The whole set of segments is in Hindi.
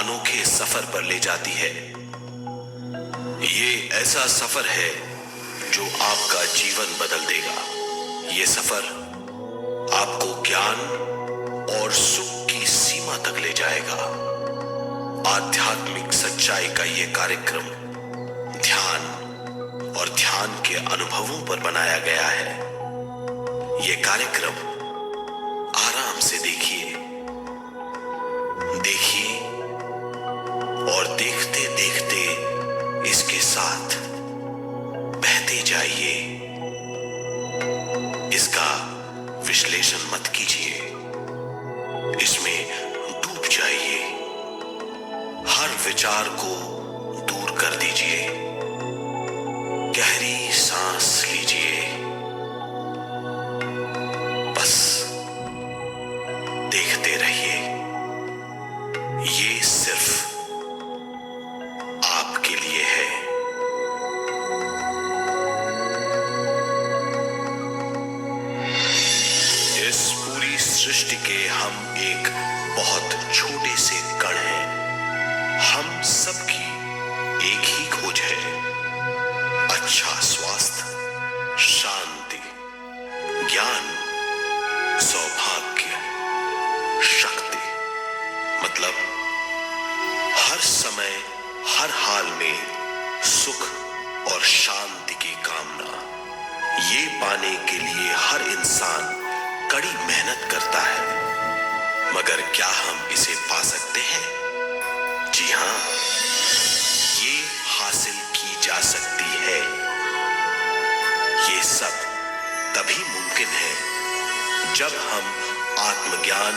अनोखे सफर पर ले जाती है। ये ऐसा सफर है जो आपका जीवन बदल देगा। ये सफर आपको ज्ञान और सुख की सीमा तक ले जाएगा। आध्यात्मिक सच्चाई का ये कार्यक्रम ध्यान और ध्यान के अनुभवों पर बनाया गया है। ये कार्यक्रम आराम से देखिए और देखते देखते इसके साथ बहते जाइए। इसका विश्लेषण मत कीजिए, इसमें डूब जाइए। हर विचार को दूर कर दीजिए। गहरी सांस लीजिए। बस देखते रहिए। ये सिर्फ आपके लिए है। इस पूरी सृष्टि के हम एक बहुत छोटे से कण हैं। हम सबकी एक ही खोज है, अच्छा स्वास्थ्य, शांति, ज्ञान, सौभाग्य, शक्ति। मतलब हर समय हर हाल में सुख और शांति की कामना। ये पाने के लिए हर इंसान कड़ी मेहनत करता है, मगर क्या हम इसे पा सकते हैं? जी हां, ये हासिल की जा सकती है। ये सब तभी मुमकिन है जब हम आत्मज्ञान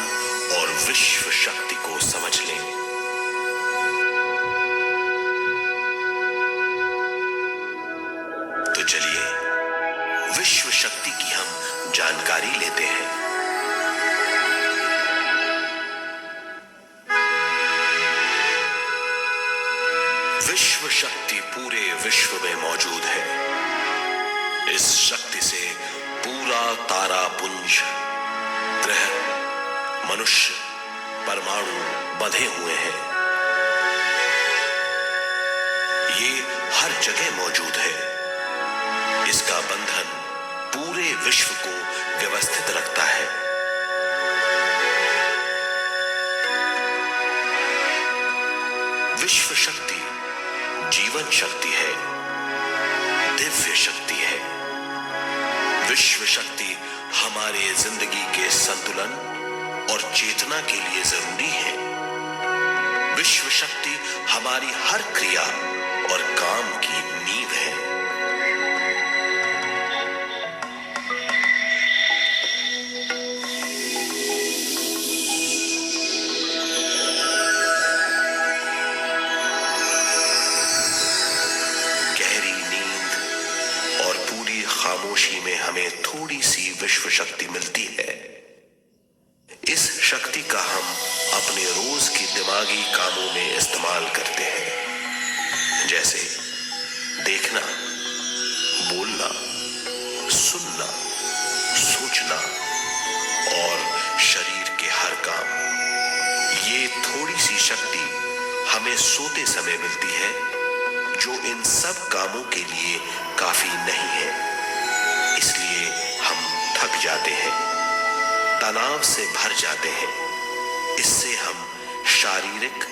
और विश्व शक्ति को समझ लें। तो चलिए विश्व शक्ति की हम जानकारी लेते हैं। विश्व शक्ति पूरे विश्व में मौजूद है। इस शक्ति से पूरा तारापुंज, ग्रह, मनुष्य, परमाणु बंधे हुए हैं। ये हर जगह मौजूद है। इसका बंधन पूरे विश्व को व्यवस्थित रखता है। विश्व शक्ति जीवन शक्ति है, दिव्य शक्ति है। विश्व शक्ति हमारे जिंदगी के संतुलन और चेतना के लिए जरूरी है। विश्व शक्ति हमारी हर क्रिया और काम की नींव है। खामोशी में हमें थोड़ी सी विश्व शक्ति मिलती है। इस शक्ति का हम अपने रोज की दिमागी कामों में इस्तेमाल करते हैं, जैसे देखना, बोलना, सुनना, सोचना और शरीर के हर काम। ये थोड़ी सी शक्ति हमें सोते समय मिलती है, जो इन सब कामों के लिए काफी नहीं है। इसलिए हम थक जाते हैं, तनाव से भर जाते हैं। इससे हम शारीरिक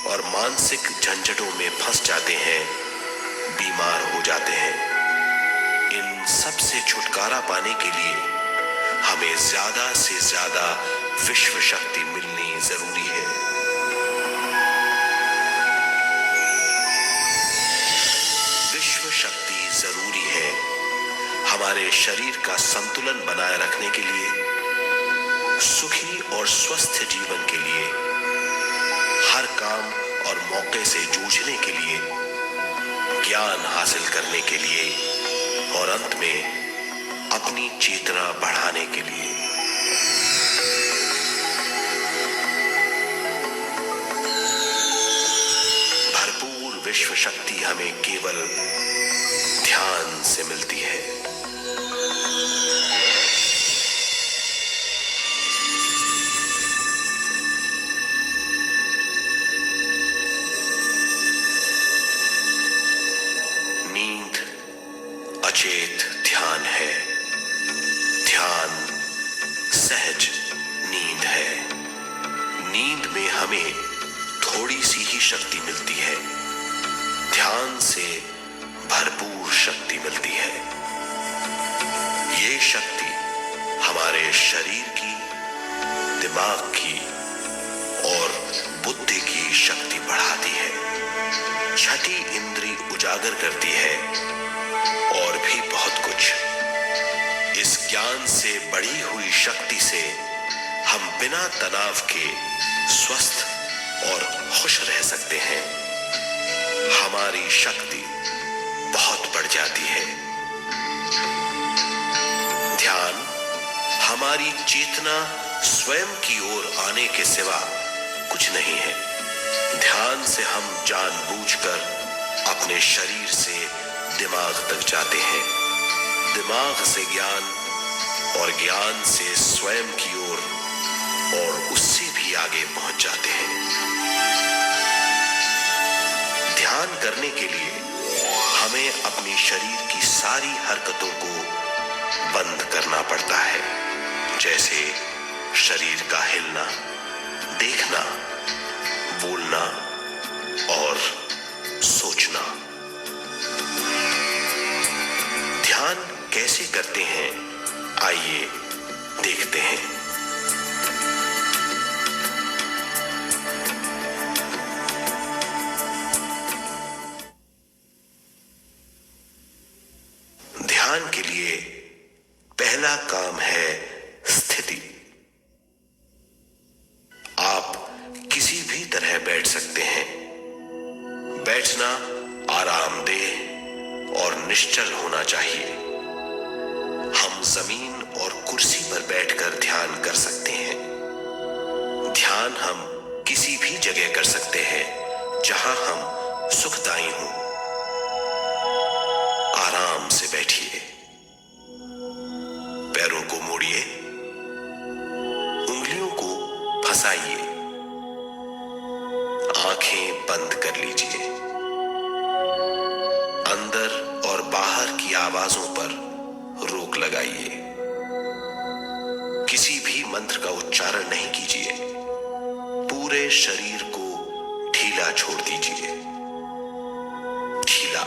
और मानसिक झंझटों में फंस जाते हैं, बीमार हो जाते हैं। इन सब से छुटकारा पाने के लिए हमें ज्यादा से ज्यादा विश्व शक्ति मिलनी जरूरी है। विश्व शक्ति जरूरी है हमारे शरीर का संतुलन बनाए रखने के लिए, सुखी और स्वस्थ जीवन के लिए, हर काम और मौके से जूझने के लिए, ज्ञान हासिल करने के लिए और अंत में अपनी चेतना बढ़ाने के लिए। भरपूर विश्व शक्ति हमें केवल ध्यान से मिलती है। सी ही शक्ति मिलती है। ध्यान से भरपूर शक्ति मिलती है। ये शक्ति हमारे शरीर की, दिमाग की और बुद्धि की शक्ति बढ़ाती है। छठी इंद्री उजागर करती है और भी बहुत कुछ। इस ज्ञान से बढ़ी हुई शक्ति से हम बिना तनाव के स्वस्थ और खुश रह सकते हैं। हमारी शक्ति बहुत बढ़ जाती है। ध्यान हमारी चेतना स्वयं की ओर आने के सिवा कुछ नहीं है। ध्यान से हम जानबूझकर अपने शरीर से दिमाग तक जाते हैं, दिमाग से ज्ञान और ज्ञान से स्वयं की ओर और उससे भी आगे पहुंच जाते हैं। ध्यान करने के लिए हमें अपने शरीर की सारी हरकतों को बंद करना पड़ता है, जैसे शरीर का हिलना, देखना, बोलना और सोचना। ध्यान कैसे करते हैं, आइए देखते हैं। ध्यान के लिए पहला काम है स्थिति। आप किसी भी तरह बैठ सकते हैं। बैठना आरामदेह और निश्चल होना चाहिए। हम जमीन और कुर्सी पर बैठकर ध्यान कर सकते हैं। ध्यान हम किसी भी जगह कर सकते हैं जहां हम सुखदायी हों। आराम से बैठिए, पैरों को मोड़िए, उंगलियों को फंसाइए, आंखें बंद कर लीजिए। अंदर और बाहर की आवाजों पर रोक लगाइए। किसी भी मंत्र का उच्चारण नहीं कीजिए। पूरे शरीर को ढीला छोड़ दीजिए। ढीला,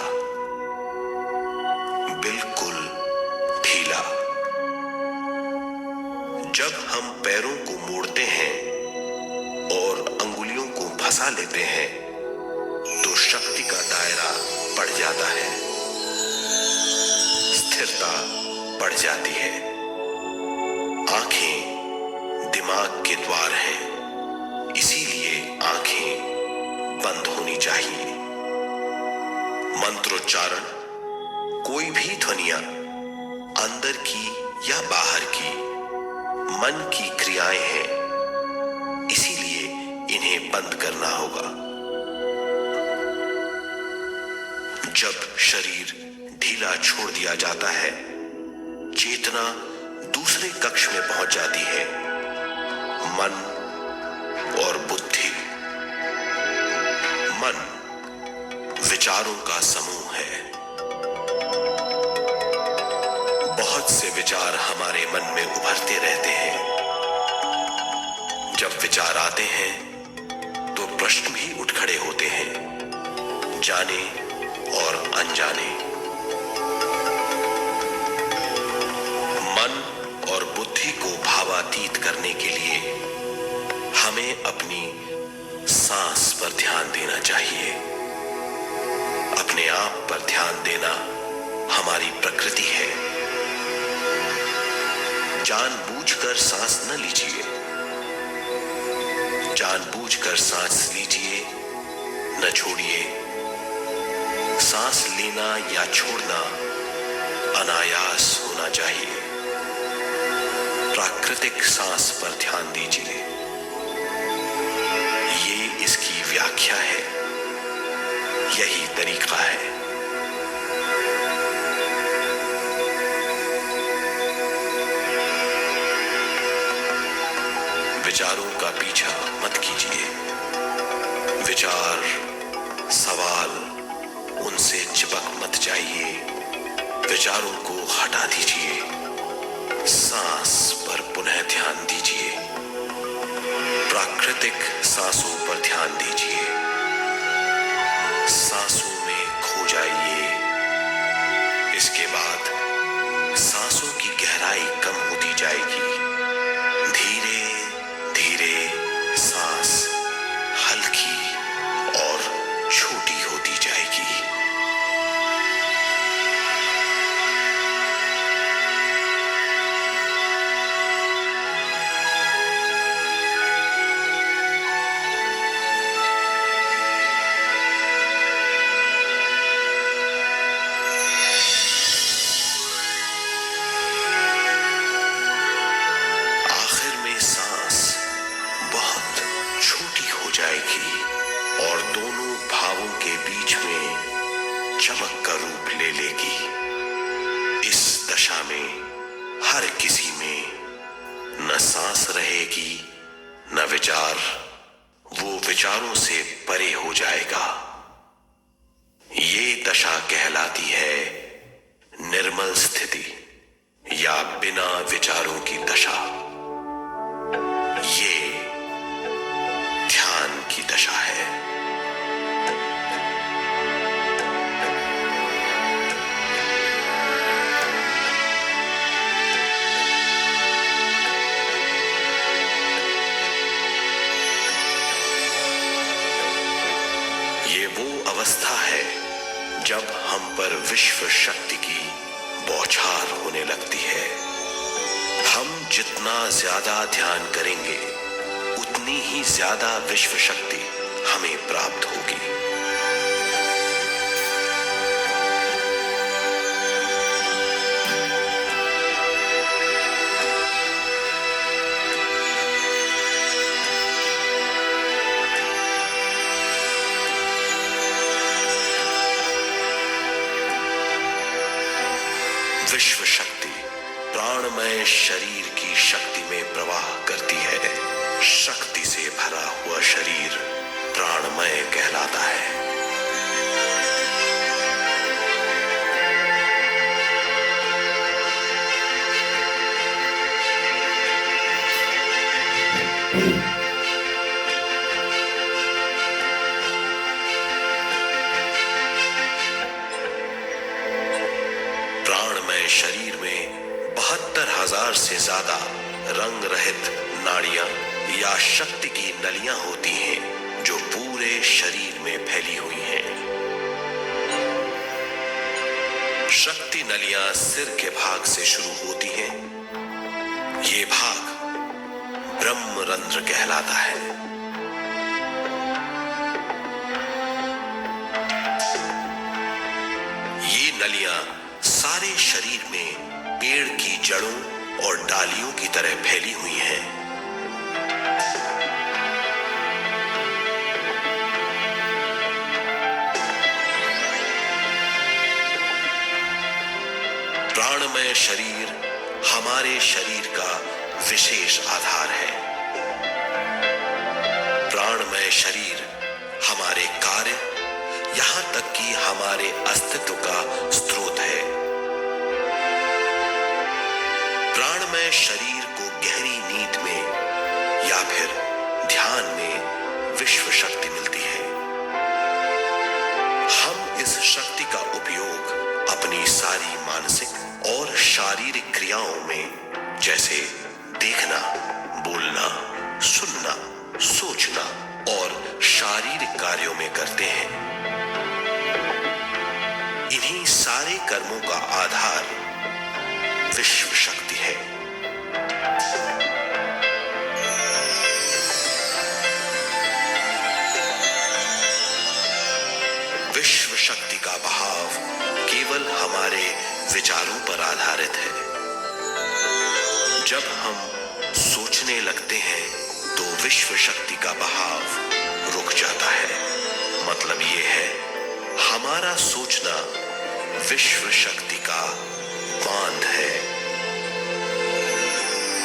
बिल्कुल ढीला। जब हम पैरों को मोड़ते हैं और अंगुलियों को फंसा लेते हैं तो शक्ति का दायरा बढ़ जाता है, स्थिरता बढ़ जाती है। आंखें दिमाग के द्वार हैं, इसीलिए आंखें बंद होनी चाहिए। मंत्रोच्चारण, कोई भी ध्वनियां अंदर की या बाहर की मन की क्रियाएं हैं, इसीलिए इन्हें बंद करना होगा। जब शरीर ढीला छोड़ दिया जाता है, चेतना दूसरे कक्ष में पहुंच जाती है। मन और बुद्धि। मन विचारों का समूह है। बहुत से विचार हमारे मन में उभरते रहते हैं। जब विचार आते हैं तो प्रश्न भी उठ खड़े होते हैं, जाने और अनजाने। मन और बुद्धि को भावातीत करने के लिए हमें अपनी सांस पर ध्यान देना चाहिए। अपने आप पर ध्यान देना हमारी प्रकृति है। जानबूझकर सांस न लीजिए। जानबूझकर सांस लीजिए, न छोड़िए। सांस लेना या छोड़ना अनायास होना चाहिए। प्राकृतिक सांस पर ध्यान दीजिए। ये इसकी व्याख्या है, यही तरीका है। विचारों का पीछा मत कीजिए। विचार, सवाल, उनसे चिपक मत जाइए। विचारों को हटा दीजिए। सांस पर पुनः ध्यान दीजिए। प्राकृतिक सांसों पर ध्यान दीजिए। बाहों के बीच में चमक का रूप ले लेगी। इस दशा में हर किसी में न सांस रहेगी न विचार, वो विचारों से परे हो जाएगा। ये दशा कहलाती है निर्मल स्थिति या बिना विचारों की दशा। ये ध्यान की दशा है। ये वो अवस्था है जब हम पर विश्व शक्ति की बौछार होने लगती है। हम जितना ज्यादा ध्यान करेंगे उतनी ही ज्यादा विश्व शक्ति हमें प्राप्त होगी। विश्व शक्ति प्राणमय शरीर की शक्ति में प्रवाह करती है। शक्ति से भरा हुआ शरीर प्राणमय कहलाता है। प्राणमय शरीर में 72,000 से ज्यादा रंग रहित नाड़ियां या शक्ति की नलियां होती हैं जो पूरे शरीर में फैली हुई हैं। शक्ति नलियां सिर के भाग से शुरू होती हैं। ये भाग ब्रह्मरंध्र कहलाता है। ये नलियां सारे शरीर में पेड़ की जड़ों और डालियों की तरह फैली हुई हैं। प्राणमय शरीर हमारे शरीर का विशेष आधार है। प्राणमय शरीर हमारे कार्य, यहां तक कि हमारे अस्तित्व का स्रोत है। प्राणमय शरीर को गहरी नींद में या फिर ध्यान में विश्व शक्ति मिलती है। हम इस शक्ति का उपयोग अपनी सारी मानसिक और शारीरिक क्रियाओं में, जैसे देखना, बोलना, सुनना, सोचना और शारीरिक कार्यों में करते हैं। इन्हीं सारे कर्मों का आधार विश्व शक्ति है। विश्व शक्ति का बहाव केवल हमारे विचारों पर आधारित है। जब हम सोचने लगते हैं तो विश्व शक्ति का बहाव रुक जाता है। मतलब ये है, हमारा सोचना विश्व शक्ति का बांध है।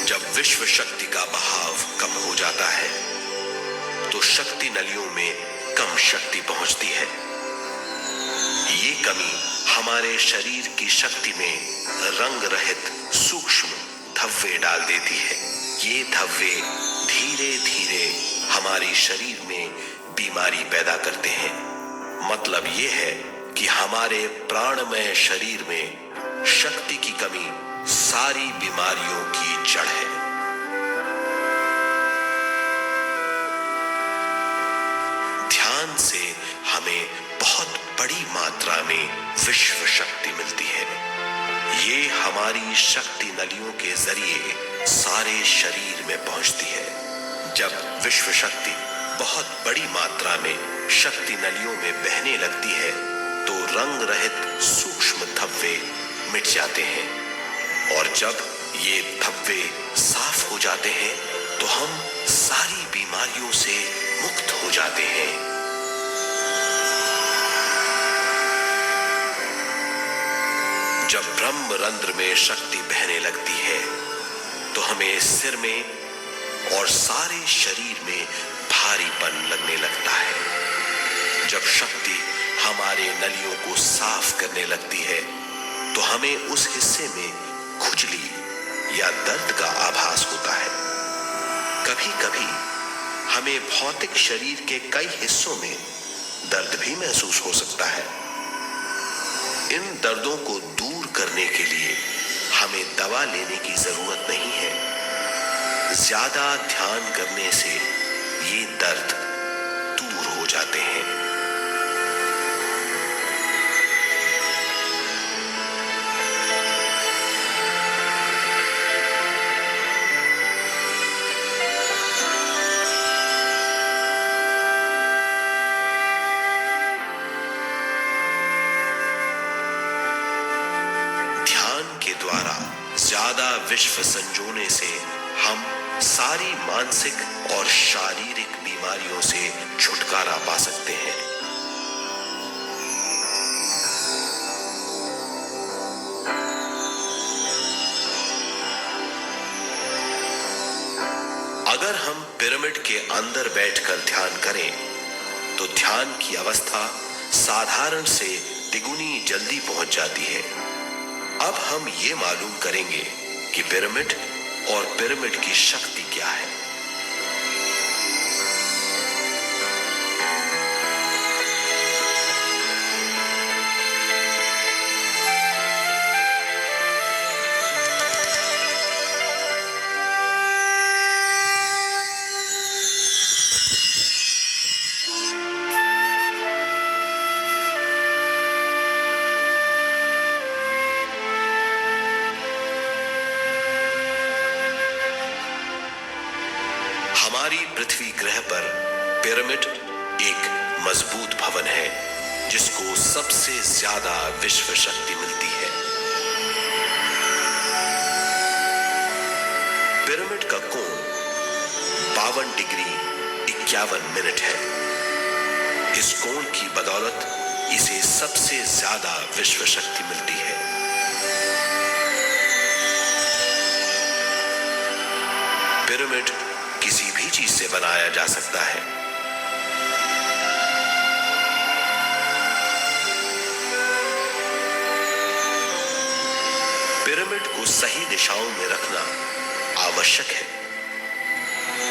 जब विश्व शक्ति का बहाव कम हो जाता है तो शक्ति नलियों में कम शक्ति पहुंचती है। ये कमी हमारे शरीर की शक्ति में रंग रहित सूक्ष्म धब्बे डाल देती है। ये धब्बे धीरे धीरे हमारे शरीर में बीमारी पैदा करते हैं। मतलब ये है कि हमारे प्राणमय शरीर में शक्ति की कमी सारी बीमारियों की जड़ है। ध्यान से हमें बहुत बड़ी मात्रा में विश्व शक्ति मिलती है। ये हमारी शक्ति नलियों के जरिए सारे शरीर में पहुंचती है। जब विश्व शक्ति बहुत बड़ी मात्रा में शक्ति नलियों में बहने लगती है तो रंग रहित सूक्ष्म धब्बे मिट जाते हैं, और जब ये धब्बे साफ हो जाते हैं तो हम सारी बीमारियों से मुक्त हो जाते हैं। जब ब्रह्म रंध्र में शक्ति बहने लगती है तो हमें सिर में और सारे शरीर में भारीपन लगने लगता है। जब शक्ति हमारे नलियों को साफ करने लगती है तो हमें उस हिस्से में खुजली या दर्द का आभास होता है। कभी कभी हमें भौतिक शरीर के कई हिस्सों में दर्द भी महसूस हो सकता है। इन दर्दों को दूर करने के लिए हमें दवा लेने की जरूरत नहीं है। ज्यादा ध्यान करने से ये दर्द दूर हो जाते हैं। द्वारा ज्यादा विश्व संजोने से हम सारी मानसिक और शारीरिक बीमारियों से छुटकारा पा सकते हैं। अगर हम पिरामिड के अंदर बैठकर ध्यान करें तो ध्यान की अवस्था साधारण से तिगुनी जल्दी पहुंच जाती है। अब हम ये मालूम करेंगे कि पिरामिड और पिरामिड की शक्ति क्या है। हमारी पृथ्वी ग्रह पर पिरामिड एक मजबूत भवन है जिसको सबसे ज्यादा विश्व शक्ति मिलती है। पिरामिड का कोण 52 डिग्री 51 मिनट है। इस कोण की बदौलत इसे सबसे ज्यादा विश्व शक्ति मिलती है। पिरामिड किसी भी चीज से बनाया जा सकता है। पिरामिड को सही दिशाओं में रखना आवश्यक है।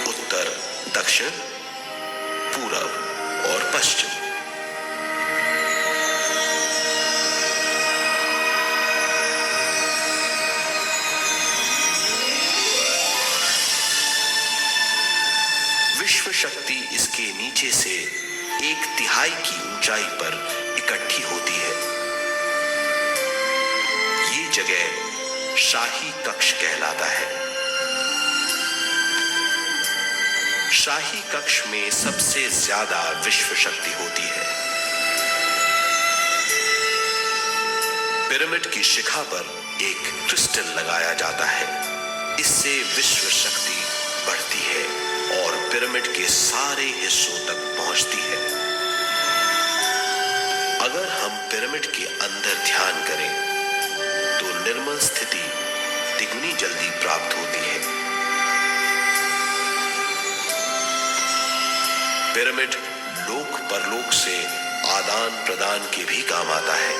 उत्तर, दक्षिण, पूरब और पश्चिम। विश्व शक्ति इसके नीचे से 1/3 की ऊंचाई पर इकट्ठी होती है। ये जगह शाही कक्ष कहलाता है। शाही कक्ष में सबसे ज्यादा विश्व शक्ति होती है। पिरामिड की शिखा पर एक क्रिस्टल लगाया जाता है। इससे विश्व शक्ति बढ़ती है और पिरामिड के सारे हिस्सों तक पहुंचती है। अगर हम पिरामिड के अंदर ध्यान करें तो निर्मल स्थिति तिगुनी जल्दी प्राप्त होती है। पिरामिड लोक परलोक से आदान प्रदान के भी काम आता है।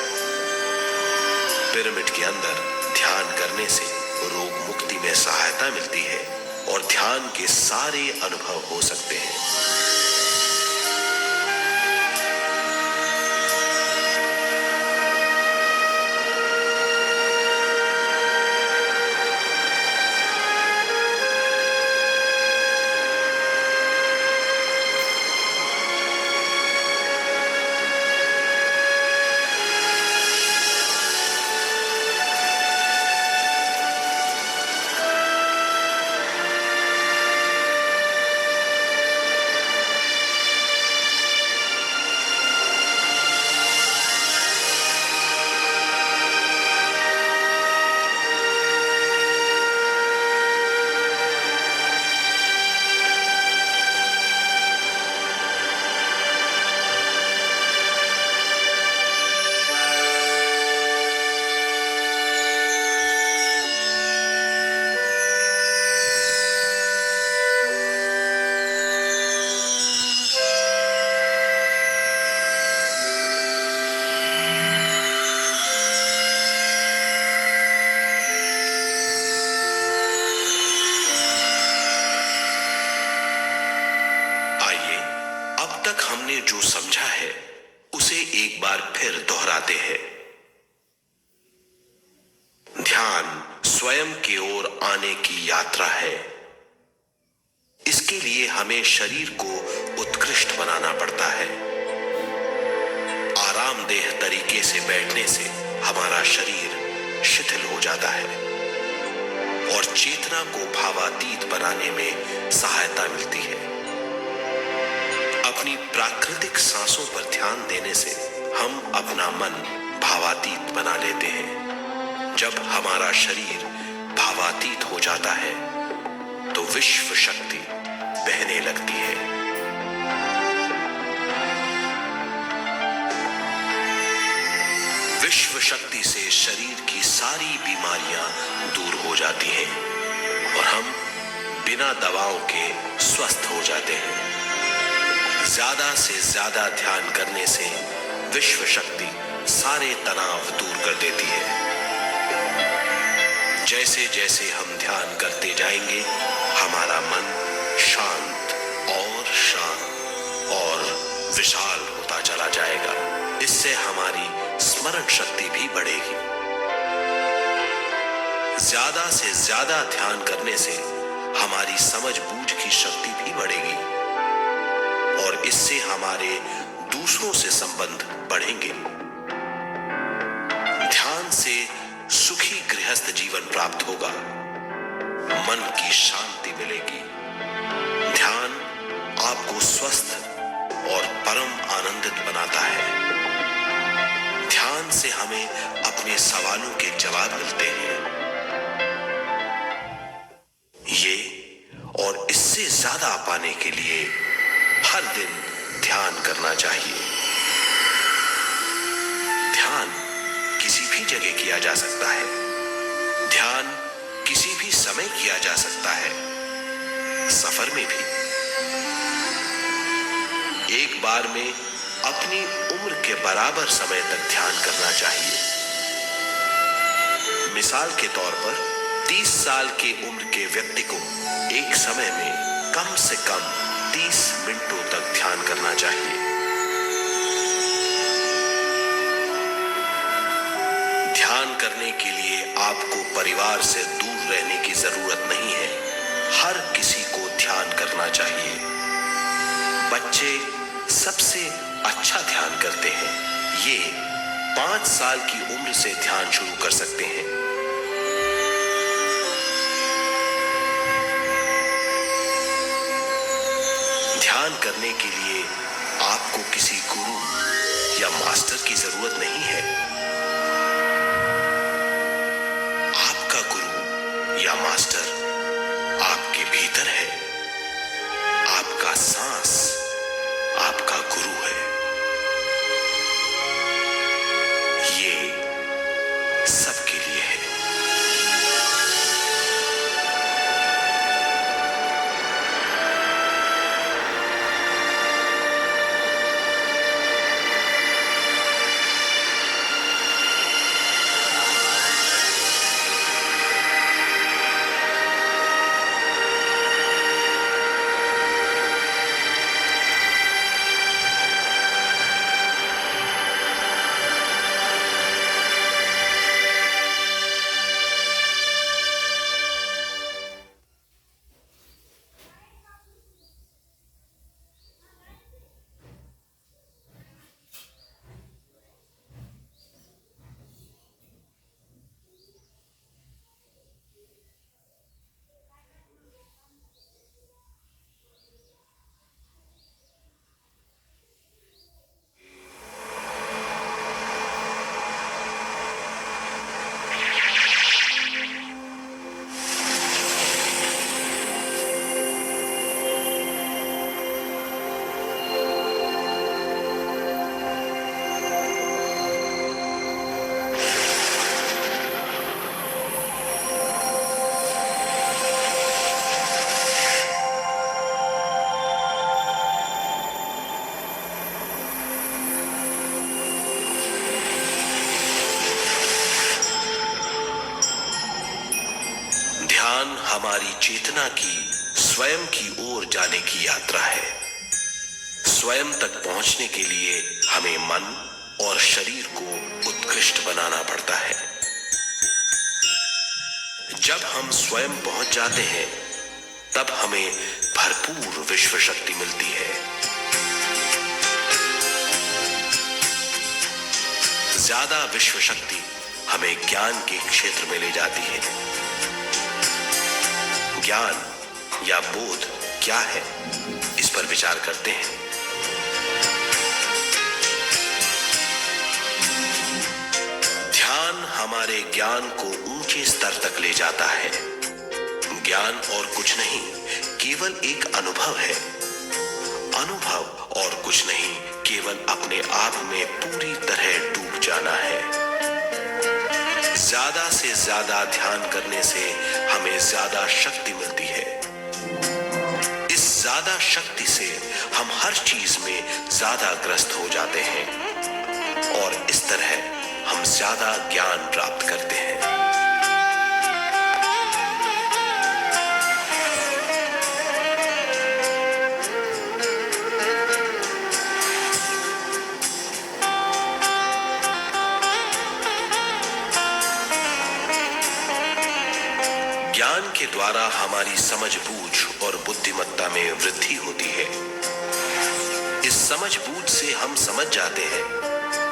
पिरामिड के अंदर ध्यान करने से रोग मुक्ति में सहायता मिलती है और ध्यान के सारे अनुभव हो सकते हैं। बढ़ाते हैं। ध्यान स्वयं की ओर आने की यात्रा है। इसके लिए हमें शरीर को उत्कृष्ट बनाना पड़ता है। आरामदेह तरीके से बैठने से हमारा शरीर शिथिल हो जाता है और चेतना को भावातीत बनाने में सहायता मिलती है। अपनी प्राकृतिक सांसों पर ध्यान देने से हम अपना मन भावातीत बना लेते हैं। जब हमारा शरीर भावातीत हो जाता है तो विश्व शक्ति बहने लगती है। विश्व शक्ति से शरीर की सारी बीमारियां दूर हो जाती हैं और हम बिना दवाओं के स्वस्थ हो जाते हैं। ज्यादा से ज्यादा ध्यान करने से विश्व शक्ति सारे तनाव दूर कर देती है। जैसे जैसे हम ध्यान करते जाएंगे हमारा मन शांत और विशाल होता चला जाएगा। इससे हमारी स्मरण शक्ति भी बढ़ेगी। ज्यादा से ज्यादा ध्यान करने से हमारी समझ बूझ की शक्ति भी बढ़ेगी और इससे हमारे दूसरों से संबंध बढ़ेंगे। ध्यान से सुखी गृहस्थ जीवन प्राप्त होगा, मन की शांति मिलेगी। ध्यान आपको स्वस्थ और परम आनंदित बनाता है। ध्यान से हमें अपने सवालों के जवाब मिलते हैं। ये और इससे ज्यादा पाने के लिए हर दिन ध्यान करना चाहिए। ध्यान किसी भी जगह किया जा सकता है। ध्यान किसी भी समय किया जा सकता है, सफर में भी। एक बार में अपनी उम्र के बराबर समय तक ध्यान करना चाहिए। मिसाल के तौर पर 30 साल की उम्र के व्यक्ति को एक समय में कम से कम 30 मिनटों तक ध्यान करना चाहिए। ध्यान करने के लिए आपको परिवार से दूर रहने की जरूरत नहीं है। हर किसी को ध्यान करना चाहिए। बच्चे सबसे अच्छा ध्यान करते हैं। ये 5 साल की उम्र से ध्यान शुरू कर सकते हैं। ध्यान करने के लिए आपको किसी गुरु या मास्टर की जरूरत नहीं है। आपका गुरु या मास्टर आपके भीतर है। आपका सांस आपका गुरु है। ये सबके लिए है। ध्यान हमारी चेतना की स्वयं की ओर जाने की यात्रा है। स्वयं तक पहुंचने के लिए हमें मन और शरीर को उत्कृष्ट बनाना पड़ता है। जब हम स्वयं पहुंच जाते हैं तब हमें भरपूर विश्व शक्ति मिलती है। ज्यादा विश्व शक्ति हमें ज्ञान के क्षेत्र में ले जाती है। ज्ञान या बोध क्या है, इस पर विचार करते हैं। ध्यान हमारे ज्ञान को ऊंचे स्तर तक ले जाता है। ज्ञान और कुछ नहीं, केवल एक अनुभव है। अनुभव और कुछ नहीं, केवल अपने आप में पूरी तरह डूब जाना है। ज्यादा से ज्यादा ध्यान करने से हमें ज्यादा शक्ति मिलती है। इस ज्यादा शक्ति से हम हर चीज में ज्यादा ग्रस्त हो जाते हैं और इस तरह हम ज्यादा ज्ञान प्राप्त करते हैं। ज्ञान के द्वारा हमारी समझ बूझ और बुद्धिमत्ता में वृद्धि होती है। इस समझ बूझ से हम समझ जाते हैं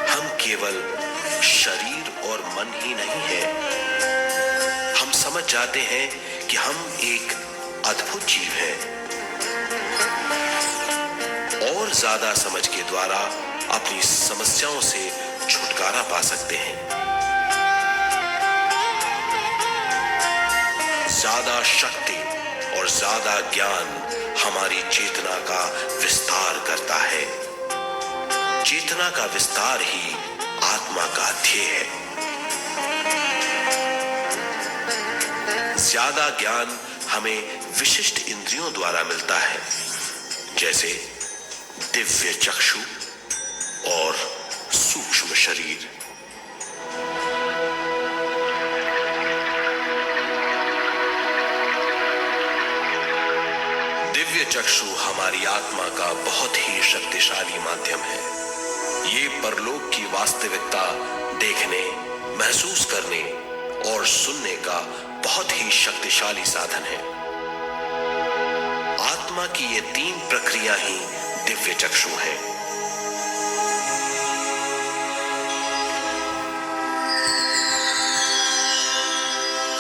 हम केवल शरीर और मन ही नहीं है। हम समझ जाते हैं कि हम एक अद्भुत जीव हैं। और ज्यादा समझ के द्वारा अपनी समस्याओं से छुटकारा पा सकते हैं। ज्यादा शक्ति और ज्यादा ज्ञान हमारी चेतना का विस्तार करता है। चेतना का विस्तार ही आत्मा का ध्येय है। ज्यादा ज्ञान हमें विशिष्ट इंद्रियों द्वारा मिलता है, जैसे दिव्य चक्षु और सूक्ष्म शरीर। दिव्य चक्षु हमारी आत्मा का बहुत ही शक्तिशाली माध्यम है। ये परलोक की वास्तविकता देखने, महसूस करने और सुनने का बहुत ही शक्तिशाली साधन है। आत्मा की ये तीन प्रक्रिया ही दिव्य चक्षु है।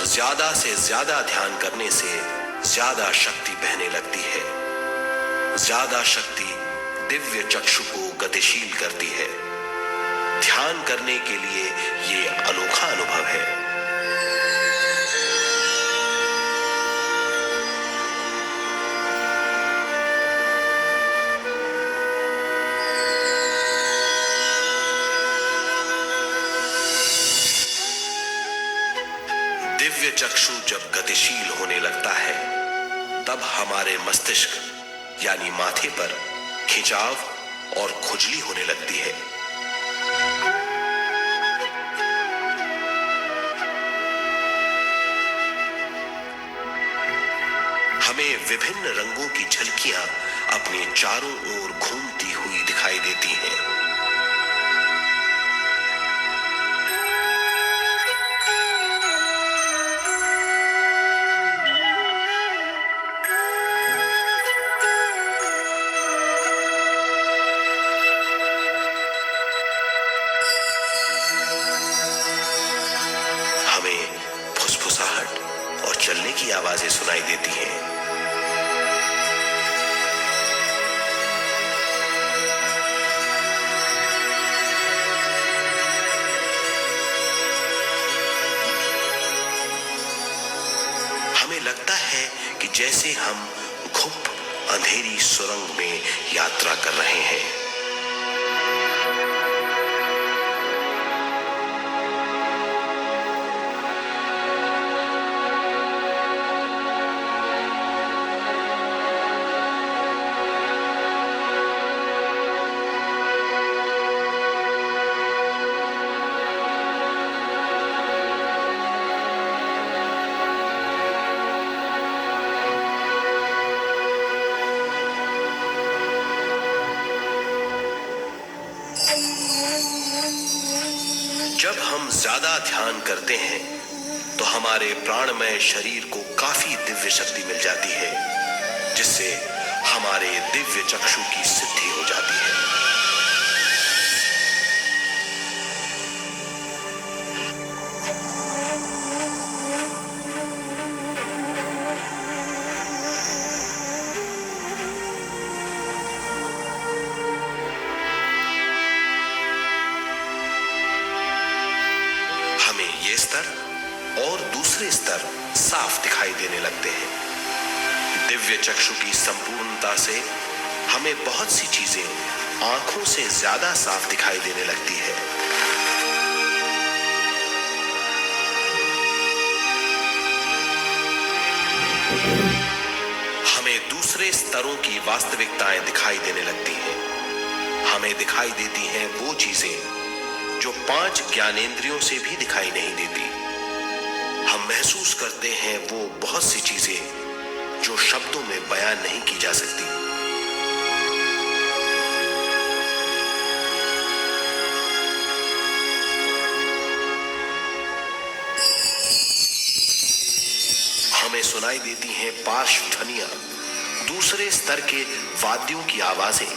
ज्यादा से ज्यादा ध्यान करने से ज्यादा शक्ति बहने लगती है। ज्यादा शक्ति दिव्य चक्षु को गतिशील करती है। ध्यान करने के लिए यह अनोखा अनुभव है। दिव्य चक्षु जब गतिशील होने लगता है तब हमारे मस्तिष्क यानी माथे पर खिंचाव और खुजली होने लगती है। हमें विभिन्न रंगों की झलकियां अपने चारों ओर घूमती हुई दिखाई देती हैं। चलने की आवाजें सुनाई देती हैं। हमें लगता है कि जैसे हम घुप अंधेरी सुरंग में यात्रा कर रहे हैं। जब हम ज्यादा ध्यान करते हैं तो हमारे प्राणमय शरीर को काफी दिव्य शक्ति मिल जाती है, जिससे हमारे दिव्य चक्षु की सिद्धि हो जाती है। हमें ये स्तर और दूसरे स्तर साफ दिखाई देने लगते हैं। दिव्य चक्षु की संपूर्णता से हमें बहुत सी चीजें आंखों से ज्यादा साफ दिखाई देने लगती है। हमें दूसरे स्तरों की वास्तविकताएं दिखाई देने लगती हैं। हमें दिखाई देती हैं वो चीजें जो 5 ज्ञानेंद्रियों से भी दिखाई नहीं देती। हम महसूस करते हैं वो बहुत सी चीजें जो शब्दों में बयान नहीं की जा सकती। हमें सुनाई देती हैं पार्श्व ध्वनियां, दूसरे स्तर के वाद्यों की आवाजें।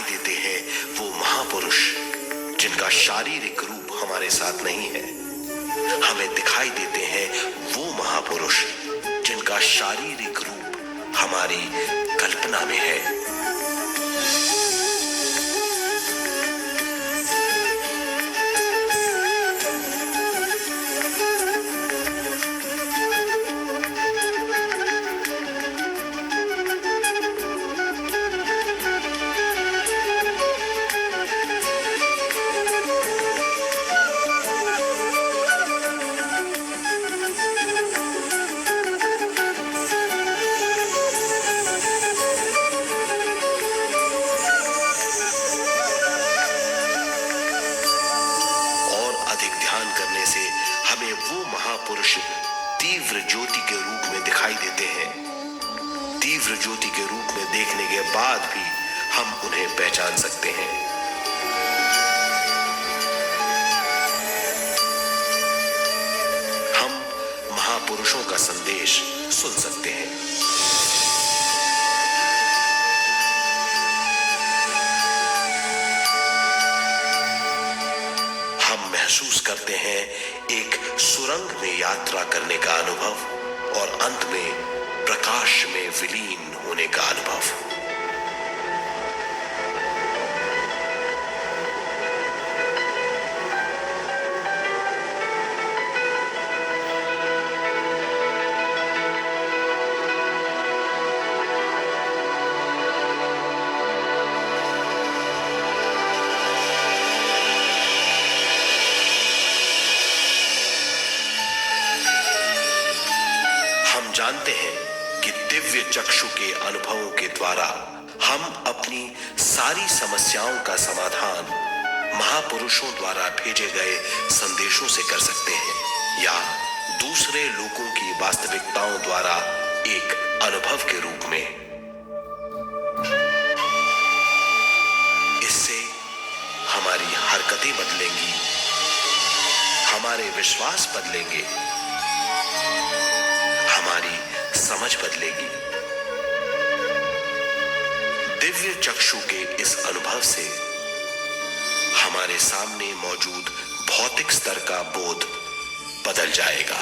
देते हैं वो महापुरुष जिनका शारीरिक रूप हमारे साथ नहीं है। हमें दिखाई देते हैं वो महापुरुष जिनका शारीरिक रूप हमारी कल्पना में है। करने से हमें वो महापुरुष तीव्र ज्योति के रूप में दिखाई देते हैं। तीव्र ज्योति के रूप में देखने के बाद भी हम उन्हें पहचान सकते हैं। हम महापुरुषों का संदेश सुन सकते हैं। महसूस करते हैं एक सुरंग में यात्रा करने का अनुभव और अंत में प्रकाश में विलीन होने का अनुभव। जानते हैं कि दिव्य चक्षु के अनुभवों के द्वारा हम अपनी सारी समस्याओं का समाधान महापुरुषों द्वारा भेजे गए संदेशों से कर सकते हैं या दूसरे लोगों की वास्तविकताओं द्वारा एक अनुभव के रूप में। इससे हमारी हरकतें बदलेंगी, हमारे विश्वास बदलेंगे, हमारी समझ बदलेगी। दिव्य चक्षु के इस अनुभव से हमारे सामने मौजूद भौतिक स्तर का बोध बदल जाएगा।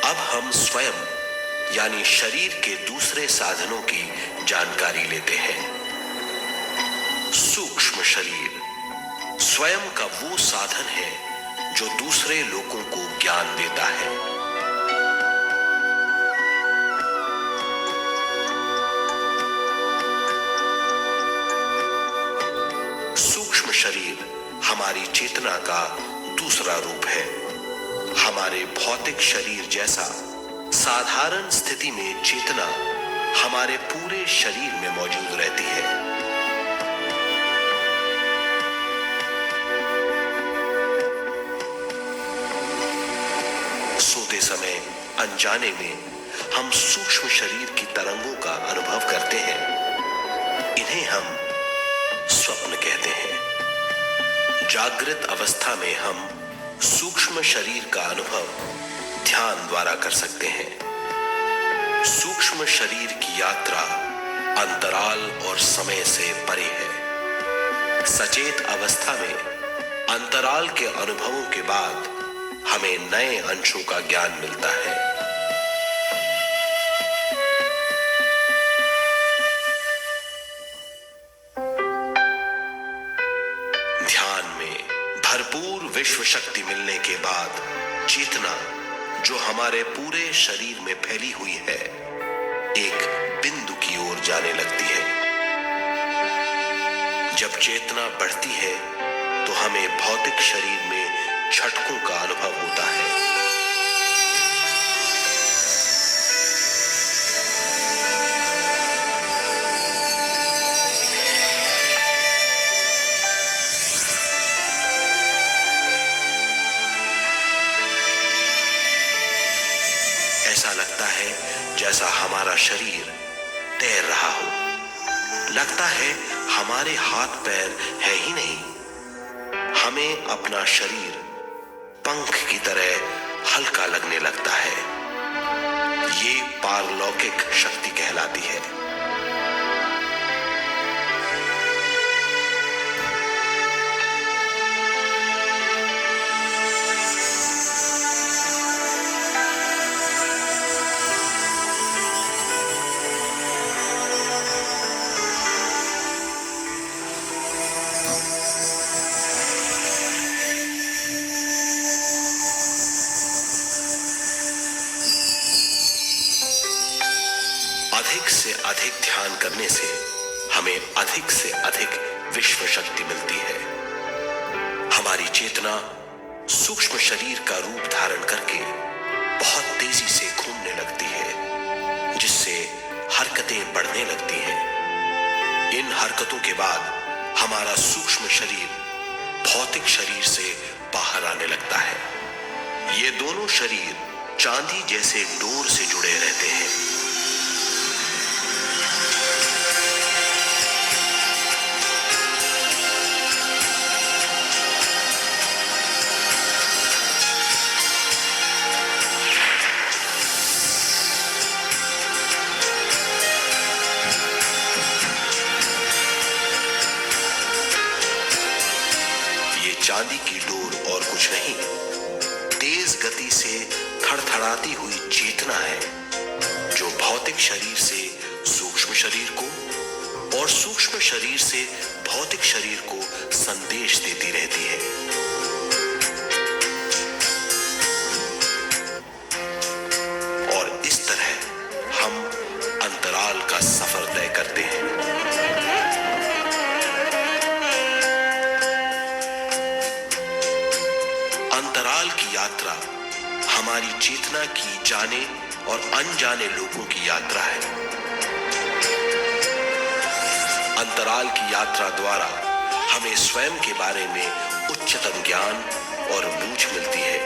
अब हम स्वयं यानी शरीर के दूसरे साधनों की जानकारी लेते हैं। सूक्ष्म शरीर स्वयं का वो साधन है जो दूसरे लोगों को ज्ञान देता है। सूक्ष्म शरीर हमारी चेतना का दूसरा रूप है। हमारे भौतिक शरीर जैसा साधारण स्थिति में चेतना हमारे पूरे शरीर में मौजूद रहती है। सोते समय अनजाने में हम सूक्ष्म शरीर की तरंगों का अनुभव करते हैं। इन्हें हम स्वप्न कहते हैं। जागृत अवस्था में हम सूक्ष्म शरीर का अनुभव ध्यान द्वारा कर सकते हैं। सूक्ष्म शरीर की यात्रा अंतराल और समय से परे है। सचेत अवस्था में अंतराल के अनुभवों के बाद हमें नए अंशों का ज्ञान मिलता है। ध्यान में भरपूर विश्व शक्ति मिलने के बाद चेतना जो हमारे पूरे शरीर में फैली हुई है एक बिंदु की ओर जाने लगती है। जब चेतना बढ़ती है तो हमें भौतिक शरीर में झटकों का अनुभव होता है। ऐसा लगता है जैसा हमारा शरीर तैर रहा हो। लगता है हमारे हाथ पैर है ही नहीं। हमें अपना शरीर पंख की तरह हल्का लगने लगता है। ये पारलौकिक शक्ति कहलाती है। अधिक से अधिक ध्यान करने से हमें अधिक से अधिक विश्व शक्ति मिलती है। हमारी चेतना सूक्ष्म शरीर का रूप धारण करके बहुत तेजी से घूमने लगती है, जिससे हरकतें बढ़ने लगती हैं। इन हरकतों के बाद हमारा सूक्ष्म शरीर भौतिक शरीर से बाहर आने लगता है। ये दोनों शरीर चांदी जैसे डोर से जुड़े रहते हैं। चांदी की डोर और कुछ नहीं, तेज गति से थड़थड़ाती हुई चेतना है, जो भौतिक शरीर से सूक्ष्म शरीर को और सूक्ष्म शरीर से भौतिक शरीर को संदेश देती रहती है। और इस तरह हम अंतराल का सफर तय करते हैं। अंतराल की यात्रा हमारी चेतना की जाने और अनजाने लोगों की यात्रा है। अंतराल की यात्रा द्वारा हमें स्वयं के बारे में उच्चतम ज्ञान और बूझ मिलती है।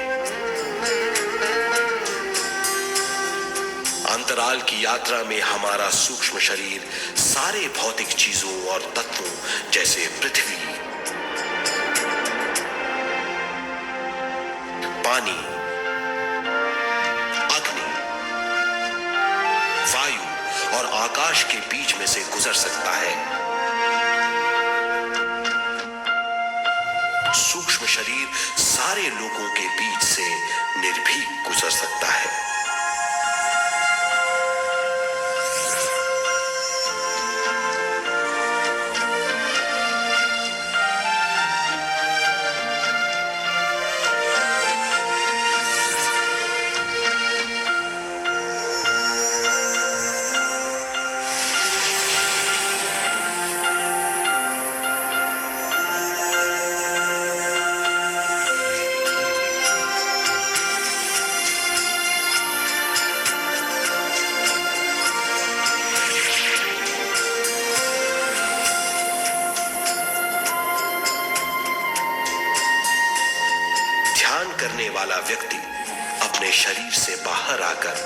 अंतराल की यात्रा में हमारा सूक्ष्म शरीर सारे भौतिक चीजों और तत्वों जैसे पृथ्वी, पानी, अग्नि, वायु और आकाश के बीच में से गुजर सकता है। सूक्ष्म शरीर सारे लोगों के बीच से निर्भीक गुजर सकता है। करने वाला व्यक्ति अपने शरीर से बाहर आकर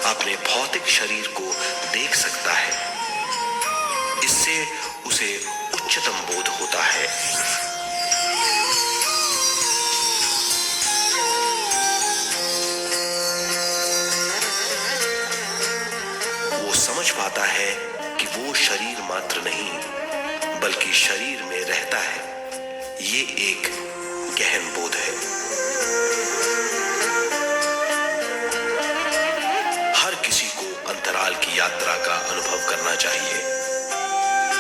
अपने भौतिक शरीर को देख सकता है। इससे उसे उच्चतम बोध होता है। वो समझ पाता है कि वो शरीर मात्र नहीं बल्कि शरीर में रहता है। ये एक गहन बोध है। हर किसी को अंतराल की यात्रा का अनुभव करना चाहिए।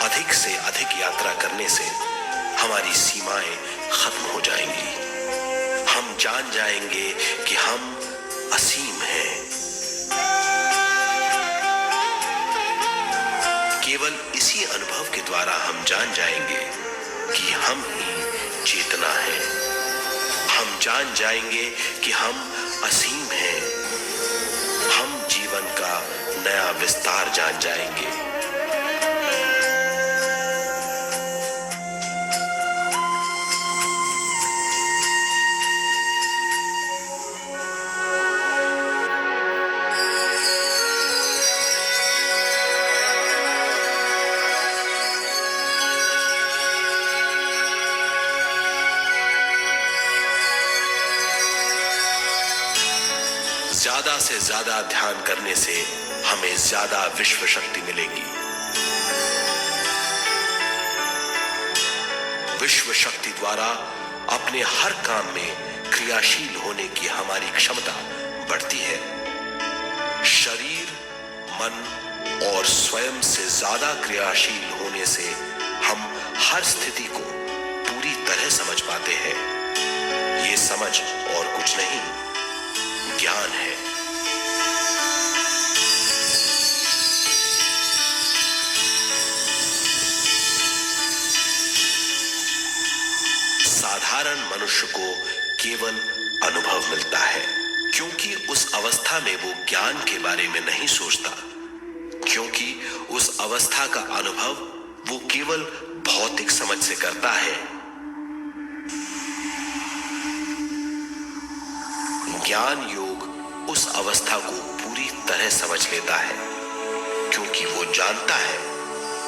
अधिक से अधिक यात्रा करने से हमारी सीमाएं खत्म हो जाएंगी। हम जान जाएंगे कि हम असीम हैं। केवल इसी अनुभव के द्वारा हम जान जाएंगे कि हम ही चेतना है। हम जान जाएंगे कि हम असीम हैं। हम जीवन का नया विस्तार जान जाएंगे। ज्यादा से ज्यादा ध्यान करने से हमें ज्यादा विश्व शक्ति मिलेगी। विश्व शक्ति द्वारा अपने हर काम में क्रियाशील होने की हमारी क्षमता बढ़ती है। शरीर, मन और स्वयं से ज्यादा क्रियाशील होने से हम हर स्थिति को पूरी तरह समझ पाते हैं। ये समझ और कुछ नहीं, ज्ञान है। साधारण मनुष्य को केवल अनुभव मिलता है, क्योंकि उस अवस्था में वो ज्ञान के बारे में नहीं सोचता, क्योंकि उस अवस्था का अनुभव वो केवल भौतिक समझ से करता है। ज्ञान योग उस अवस्था को पूरी तरह समझ लेता है, क्योंकि वो जानता है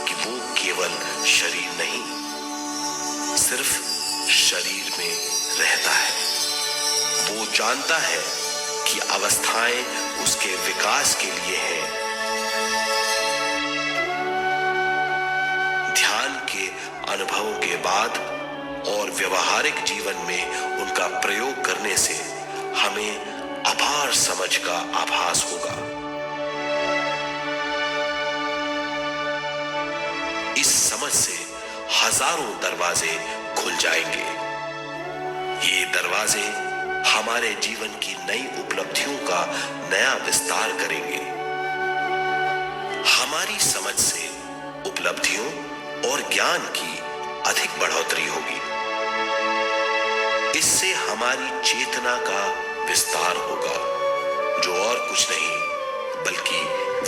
कि वो केवल शरीर नहीं, सिर्फ शरीर में रहता है। वो जानता है कि अवस्थाएं उसके विकास के लिए हैं। ध्यान के अनुभवों के बाद और व्यवहारिक जीवन में उनका प्रयोग करने से हमें अपार समझ का आभास होगा। इस समझ से हजारों दरवाजे खुल जाएंगे। ये दरवाजे हमारे जीवन की नई उपलब्धियों का नया विस्तार करेंगे। हमारी समझ से उपलब्धियों और ज्ञान की अधिक बढ़ोतरी होगी। इससे हमारी चेतना का विस्तार होगा, जो और कुछ नहीं बल्कि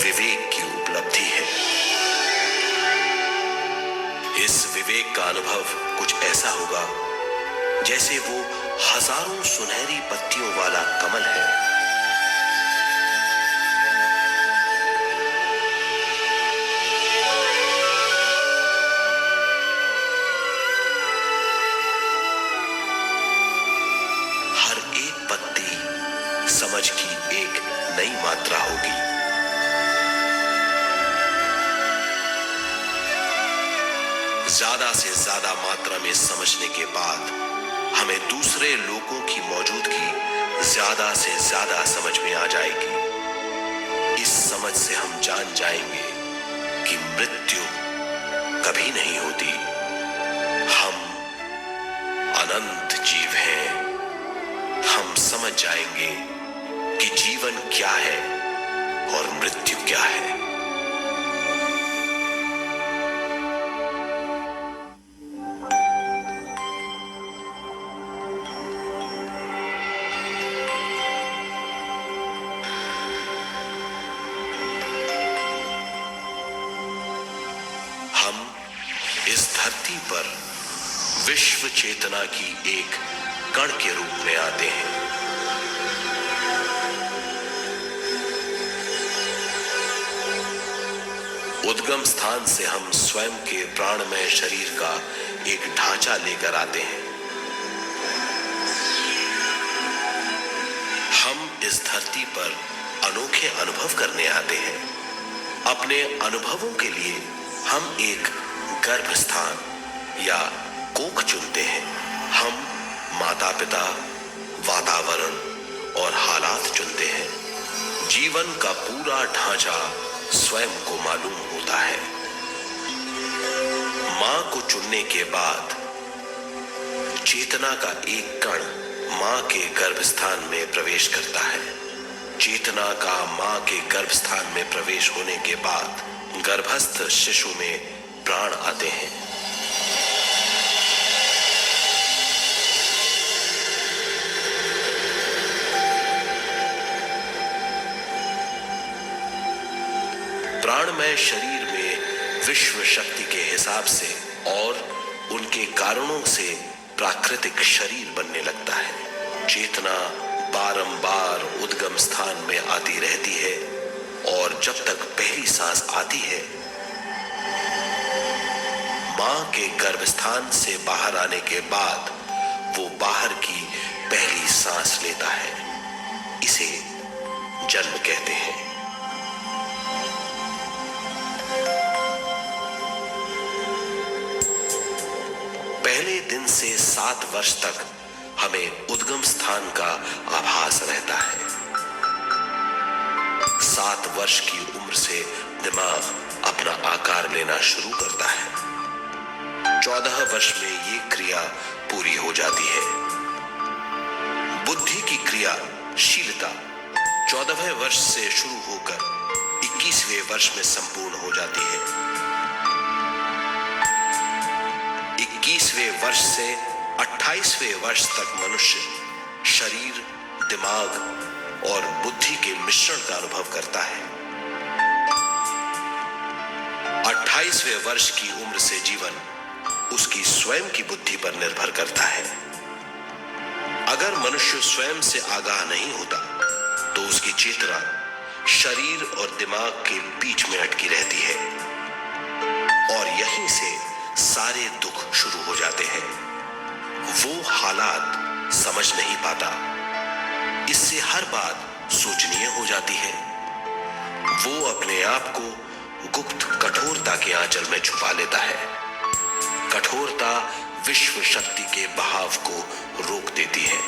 विवेक की उपलब्धि है। इस विवेक का अनुभव कुछ ऐसा होगा जैसे वो हजारों सुनहरी पत्तियों वाला कमल है। हर एक पत्ती समझ की एक नई मात्रा होगी। ज्यादा से ज्यादा मात्रा में समझने के बाद हमें दूसरे लोगों की मौजूदगी ज्यादा से ज्यादा समझ में आ जाएगी। इस समझ से हम जान जाएंगे कि मृत्यु कभी नहीं होती। हम अनंत जीव हैं। हम समझ जाएंगे कि जीवन क्या है और मृत्यु क्या है। हम इस धरती पर विश्व चेतना की एक कण के रूप में आते हैं। उद्गम स्थान से हम स्वयं के प्राणमय शरीर का एक ढांचा लेकर आते हैं। हम इस धरती पर अनोखे अनुभव करने आते हैं। अपने अनुभवों के लिए हम एक गर्भ स्थान या कोख चुनते हैं। हम माता पिता, वातावरण और हालात चुनते हैं। जीवन का पूरा ढांचा स्वयं को मालूम होता है। मां को चुनने के बाद चेतना का एक कण मां के गर्भस्थान में प्रवेश करता है। चेतना का मां के गर्भस्थान में प्रवेश होने के बाद गर्भस्थ शिशु में प्राण आते हैं। प्राणमय शरीर में विश्व शक्ति के हिसाब से और उनके कारणों से प्राकृतिक शरीर बनने लगता है। चेतना बारंबार उद्गम स्थान में आती रहती है और जब तक पहली सांस आती है, मां के गर्भस्थान से बाहर आने के बाद वो बाहर की पहली सांस लेता है। इसे जन्म कहते हैं। पहले दिन से 7 वर्ष तक हमें उद्गम स्थान का आभास रहता है। 7 वर्ष की उम्र से दिमाग अपना आकार लेना शुरू करता है। 14 वर्ष में ये क्रिया पूरी हो जाती है। बुद्धि की क्रियाशीलता 14वें वर्ष से शुरू होकर 21वें वर्ष में संपूर्ण हो जाती है। 21वें वर्ष से 28वें वर्ष तक मनुष्य शरीर, दिमाग और बुद्धि के मिश्रण का अनुभव करता है। 28वें वर्ष की उम्र से जीवन उसकी स्वयं की बुद्धि पर निर्भर करता है। अगर मनुष्य स्वयं से आगाह नहीं होता तो उसकी चेतना शरीर और दिमाग के बीच में अटकी रहती है और यहीं से सारे दुख शुरू हो जाते हैं। वो हालात समझ नहीं पाता, इससे हर बात सोचनीय हो जाती है। वो अपने आप को गुप्त कठोरता के आंचल में छुपा लेता है। कठोरता विश्व शक्ति के बहाव को रोक देती है,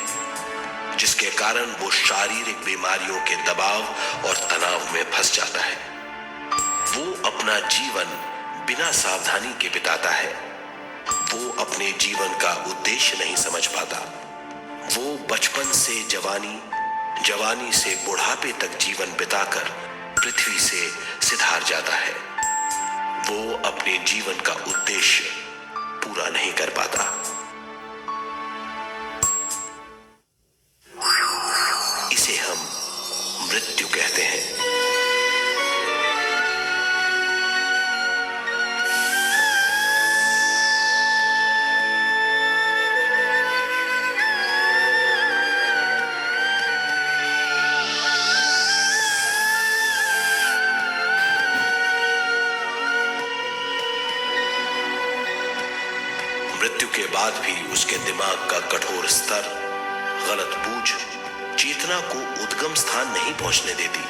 जिसके कारण वो शारीरिक बीमारियों के दबाव और तनाव में फंस जाता है। वो अपना जीवन बिना सावधानी के बिताता है। वो अपने जीवन का उद्देश्य नहीं समझ पाता। वो बचपन से जवानी, जवानी से बुढ़ापे तक जीवन बिताकर पृथ्वी से सिधार जाता है। वो अपने जीवन का उद्देश्य पूरा नहीं कर पाता। इसे हम मृत्यु कहते हैं। मृत्यु के बाद भी उसके दिमाग का कठोर स्तर, गलत बूझ चेतना को उद्गम स्थान नहीं पहुंचने देती।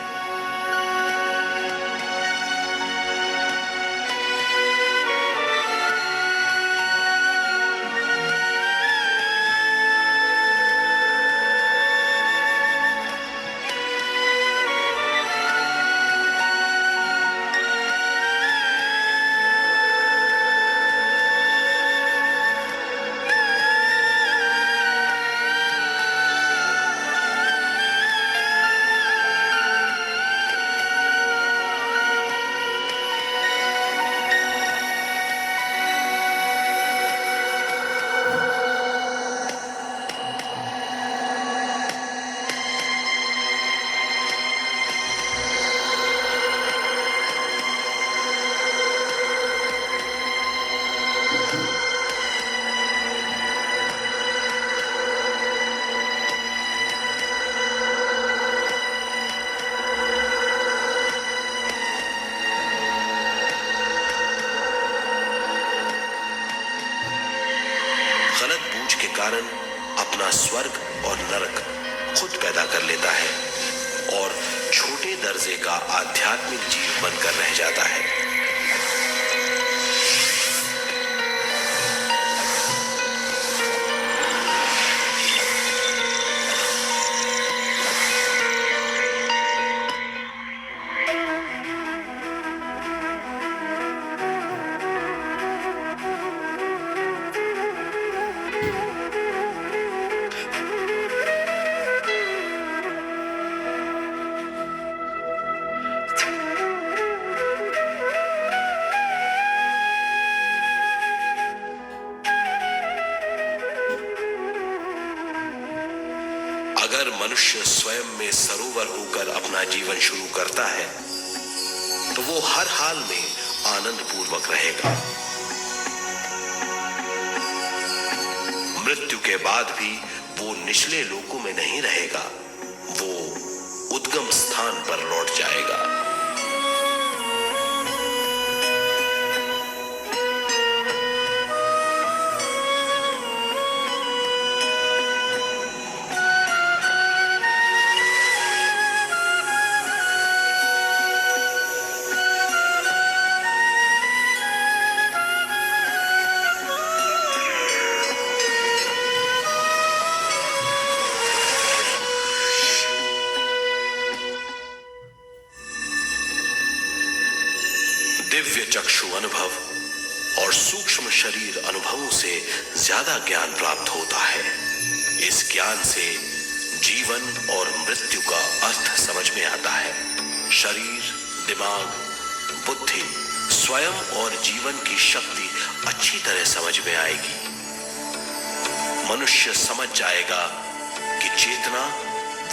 कारण अपना स्वर्ग और नरक खुद पैदा कर लेता है और छोटे दर्जे का आध्यात्मिक जीव बनकर रह जाता है। अगर मनुष्य स्वयं में सरोवर होकर अपना जीवन शुरू करता है तो वो हर हाल में आनंद पूर्वक रहेगा। मृत्यु के बाद भी वो निचले लोकों में नहीं रहेगा, वो उद्गम स्थान पर लौट जाएगा। दिव्य चक्षु अनुभव और सूक्ष्म शरीर अनुभवों से ज्यादा ज्ञान प्राप्त होता है। इस ज्ञान से जीवन और मृत्यु का अर्थ समझ में आता है। शरीर, दिमाग, बुद्धि, स्वयं और जीवन की शक्ति अच्छी तरह समझ में आएगी। मनुष्य समझ जाएगा कि चेतना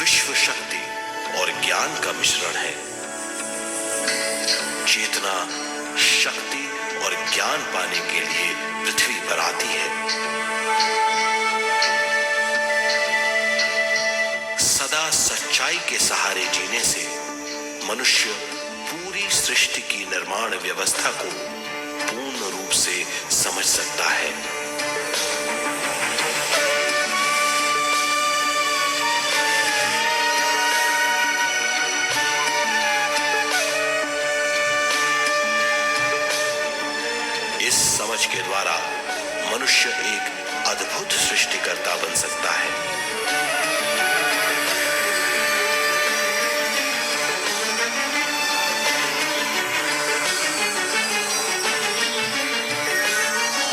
विश्व शक्ति और ज्ञान का मिश्रण है। चेतना शक्ति और ज्ञान पाने के लिए पृथ्वी पर आती है। सदा सच्चाई के सहारे जीने से मनुष्य पूरी सृष्टि की निर्माण व्यवस्था को पूर्ण रूप से समझ सकता है। इस समझ के द्वारा मनुष्य एक अद्भुत सृष्टिकर्ता बन सकता है।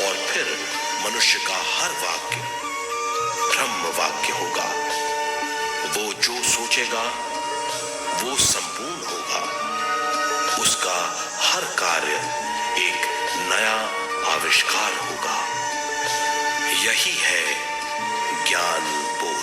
और फिर मनुष्य का हर वाक्य ब्रह्म वाक्य होगा। वो जो सोचेगा वो संपूर्ण होगा। उसका हर कार्य एक नया आविष्कार होगा। यही है ज्ञान बोध।